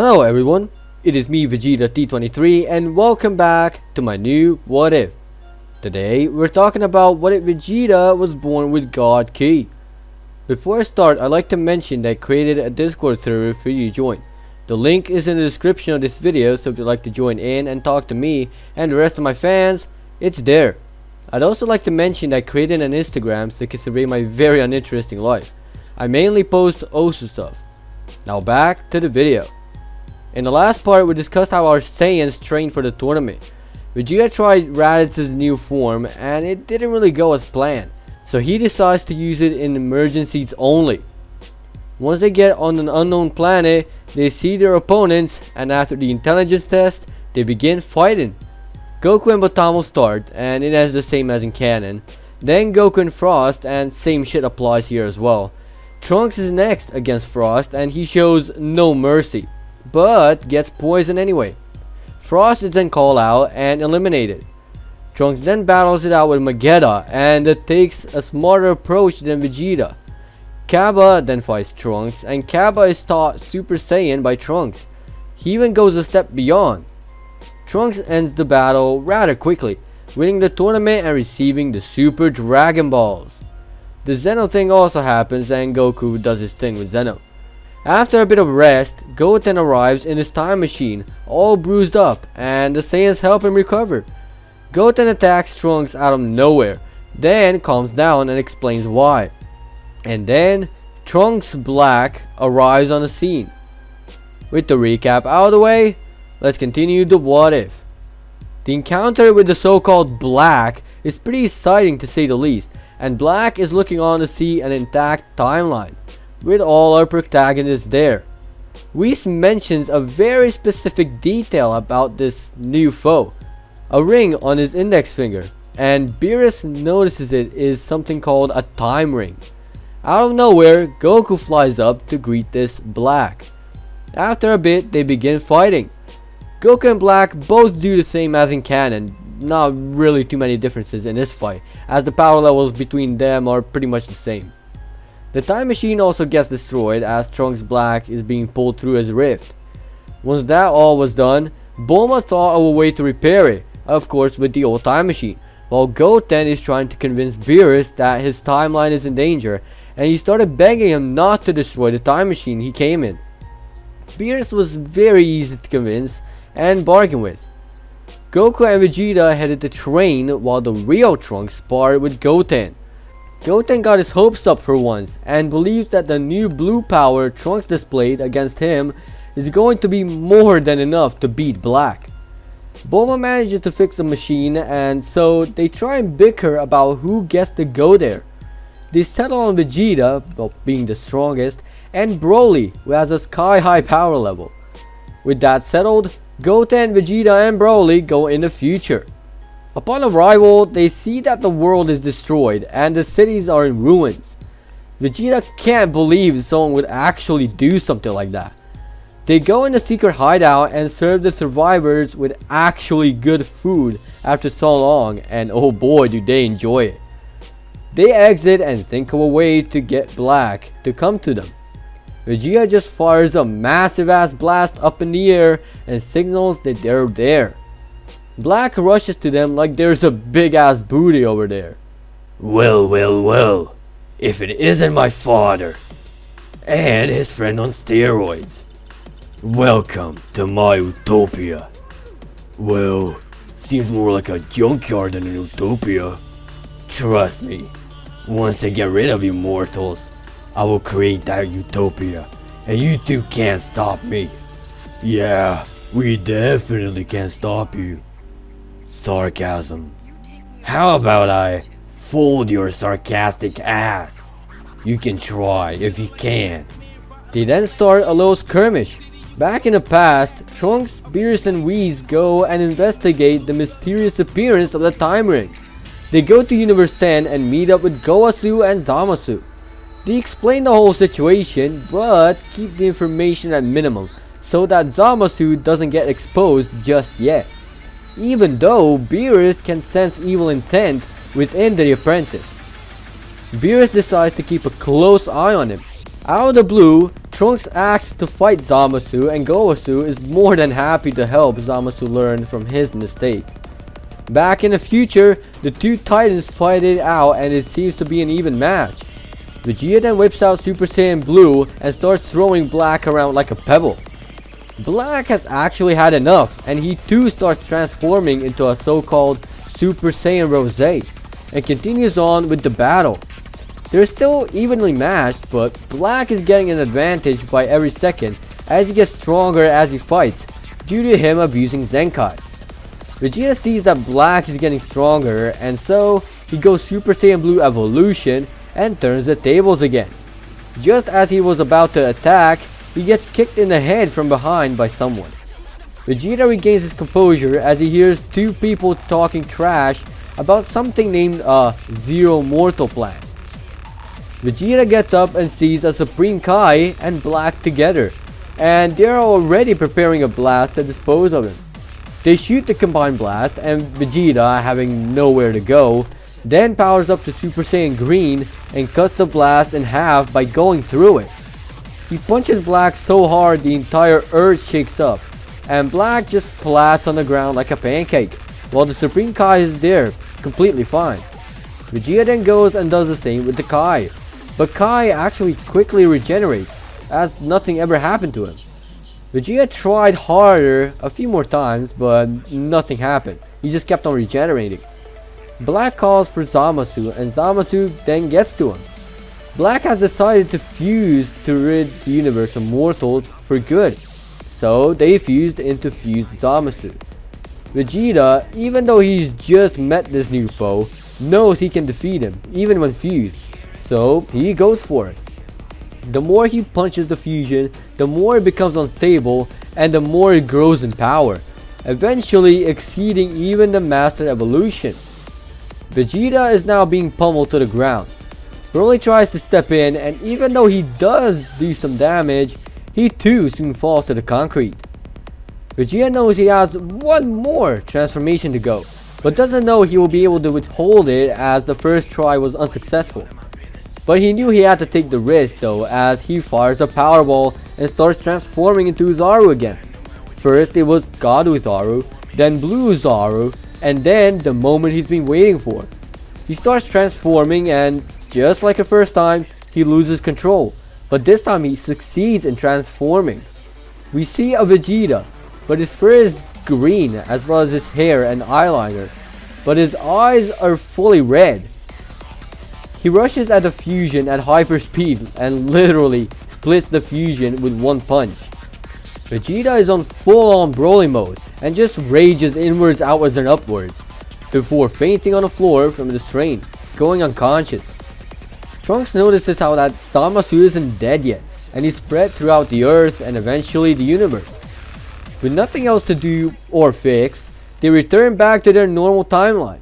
Hello everyone, it is me Vegeta T23 and welcome back to my new What If. Today we're talking about what if Vegeta was born with God Ki. Before I start, I'd like to mention that I created a Discord server for you to join. The link is in the description of this video, so if you'd like to join in and talk to me and the rest of my fans, it's there. I'd also like to mention that I created an Instagram so you can survey my very uninteresting life. I mainly post Osu stuff. Now back to the video. In the last part, we discussed how our Saiyans trained for the tournament. Vegeta tried Raditz's new form and it didn't really go as planned, so he decides to use it in emergencies only. Once they get on an unknown planet, they see their opponents, and after the intelligence test, they begin fighting. Goku and Botamo start, and it has the same as in canon. Then Goku and Frost, and same shit applies here as well. Trunks is next against Frost, and he shows no mercy, but gets poisoned anyway. Frost is then called out and eliminated. Trunks then battles it out with Vegeta, and it takes a smarter approach than Vegeta. Kaba then fights Trunks, and Kaba is taught Super Saiyan by Trunks. He even goes a step beyond. Trunks ends the battle rather quickly, winning the tournament and receiving the Super Dragon Balls. The Zeno thing also happens, and Goku does his thing with Zeno. After a bit of rest, Goten arrives in his time machine, all bruised up, and the Saiyans help him recover. Goten attacks Trunks out of nowhere, then calms down and explains why. And then, Trunks Black arrives on the scene. With the recap out of the way, let's continue the what if. The encounter with the so-called Black is pretty exciting to say the least, and Black is looking on to see an intact timeline, with all our protagonists there. Whis mentions a very specific detail about this new foe, a ring on his index finger, and Beerus notices it is something called a time ring. Out of nowhere, Goku flies up to greet this Black. After a bit, they begin fighting. Goku and Black both do the same as in canon, not really too many differences in this fight, as the power levels between them are pretty much the same. The time machine also gets destroyed as Trunks Black is being pulled through his rift. Once that all was done, Bulma thought of a way to repair it, of course with the old time machine, while Goten is trying to convince Beerus that his timeline is in danger, and he started begging him not to destroy the time machine he came in. Beerus was very easy to convince and bargain with. Goku and Vegeta headed to train while the real Trunks sparred with Goten. Goten got his hopes up for once and believes that the new blue power Trunks displayed against him is going to be more than enough to beat Black. Bulma manages to fix the machine, and so they try and bicker about who gets to go there. They settle on Vegeta, well, being the strongest, and Broly, who has a sky high power level. With that settled, Goten, Vegeta and Broly go in the future. Upon arrival, they see that the world is destroyed and the cities are in ruins. Vegeta can't believe someone would actually do something like that. They go in a secret hideout and serve the survivors with actually good food after so long, and oh boy do they enjoy it. They exit and think of a way to get Black to come to them. Vegeta just fires a massive ass blast up in the air and signals that they're there. Black rushes to them like there's a big ass booty over there. Well, if it isn't my father and his friend on steroids. Welcome to my utopia. Well, seems more like a junkyard than an utopia. Trust me, once they get rid of you mortals, I will create that utopia, and you two can't stop me. Yeah, we definitely can't stop you. Sarcasm. How about I fold your sarcastic ass? You can try if you can. They then start a little skirmish. Back in the past, Trunks, Beerus and Whis go and investigate the mysterious appearance of the time ring. They go to Universe 10 and meet up with Gowasu and Zamasu. They explain the whole situation, but keep the information at minimum, so that Zamasu doesn't get exposed just yet. Even though Beerus can sense evil intent within the apprentice. Beerus decides to keep a close eye on him. Out of the blue, Trunks asks to fight Zamasu, and Gowasu is more than happy to help Zamasu learn from his mistakes. Back in the future, the two titans fight it out and it seems to be an even match. Vegeta then whips out Super Saiyan Blue and starts throwing Black around like a pebble. Black has actually had enough, and he too starts transforming into a so-called Super Saiyan Rose and continues on with the battle. They're still evenly matched, but Black is getting an advantage by every second as he gets stronger as he fights due to him abusing Zenkai. Vegeta sees that Black is getting stronger, and so he goes Super Saiyan Blue Evolution and turns the tables again. Just as he was about to attack, he gets kicked in the head from behind by someone. Vegeta regains his composure as he hears two people talking trash about something named a Zero Mortal Plan. Vegeta gets up and sees a Supreme Kai and Black together, and they are already preparing a blast to dispose of him. They shoot the combined blast, and Vegeta, having nowhere to go, then powers up to Super Saiyan Green and cuts the blast in half by going through it. He punches Black so hard the entire earth shakes up, and Black just plats on the ground like a pancake, while the Supreme Kai is there, completely fine. Vegeta then goes and does the same with the Kai, but Kai actually quickly regenerates, as nothing ever happened to him. Vegeta tried harder a few more times, but nothing happened. He just kept on regenerating. Black calls for Zamasu, and Zamasu then gets to him. Black has decided to fuse to rid the universe of mortals for good, so they fused into fused Zamasu. Vegeta, even though he's just met this new foe, knows he can defeat him, even when fused, so he goes for it. The more he punches the fusion, the more it becomes unstable, and the more it grows in power, eventually exceeding even the Master Evolution. Vegeta is now being pummeled to the ground. Broly tries to step in, and even though he does do some damage, he too soon falls to the concrete. Vegeta knows he has one more transformation to go, but doesn't know he will be able to withhold it as the first try was unsuccessful. But he knew he had to take the risk though, as he fires a power ball and starts transforming into Uzaru again. First it was God Uzaru, then Blue Uzaru, and then the moment he's been waiting for. He starts transforming, and just like the first time, he loses control, but this time he succeeds in transforming. We see a Vegeta, but his fur is green as well as his hair and eyeliner, but his eyes are fully red. He rushes at the fusion at hyper speed and literally splits the fusion with one punch. Vegeta is on full on Broly mode and just rages inwards, outwards and upwards before fainting on the floor from the strain, going unconscious. Trunks notices how that Zamasu isn't dead yet, and he's spread throughout the earth and eventually the universe. With nothing else to do or fix, they return back to their normal timeline.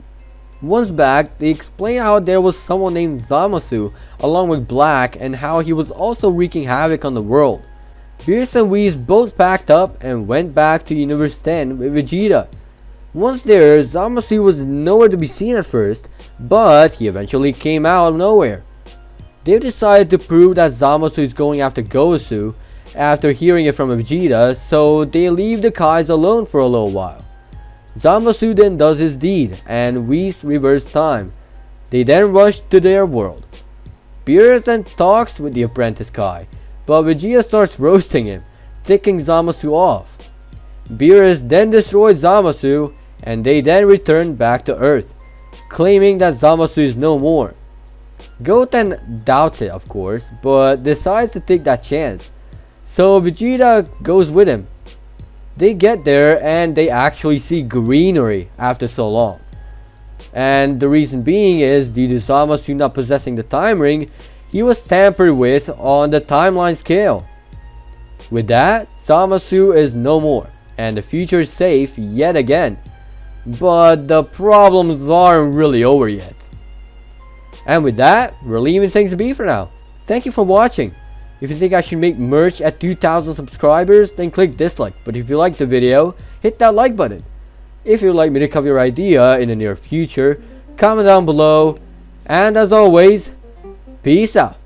Once back, they explain how there was someone named Zamasu along with Black and how he was also wreaking havoc on the world. Beerus and Whis both packed up and went back to Universe 10 with Vegeta. Once there, Zamasu was nowhere to be seen at first, but he eventually came out of nowhere. They've decided to prove that Zamasu is going after Gosu after hearing it from Vegeta, so they leave the Kais alone for a little while. Zamasu then does his deed, and Whis reverse time. They then rush to their world. Beerus then talks with the apprentice Kai, but Vegeta starts roasting him, ticking Zamasu off. Beerus then destroys Zamasu, and they then return back to Earth, claiming that Zamasu is no more. Goten doubts it, of course, but decides to take that chance, so Vegeta goes with him. They get there and they actually see greenery after so long. And the reason being is due to Zamasu not possessing the time ring, he was tampered with on the timeline scale. With that, Zamasu is no more, and the future is safe yet again. But the problems aren't really over yet. And with that, we're leaving things to be for now. Thank you for watching. If you think I should make merch at 2,000 subscribers, then click dislike. But if you liked the video, hit that like button. If you'd like me to cover your idea in the near future, comment down below. And as always, peace out.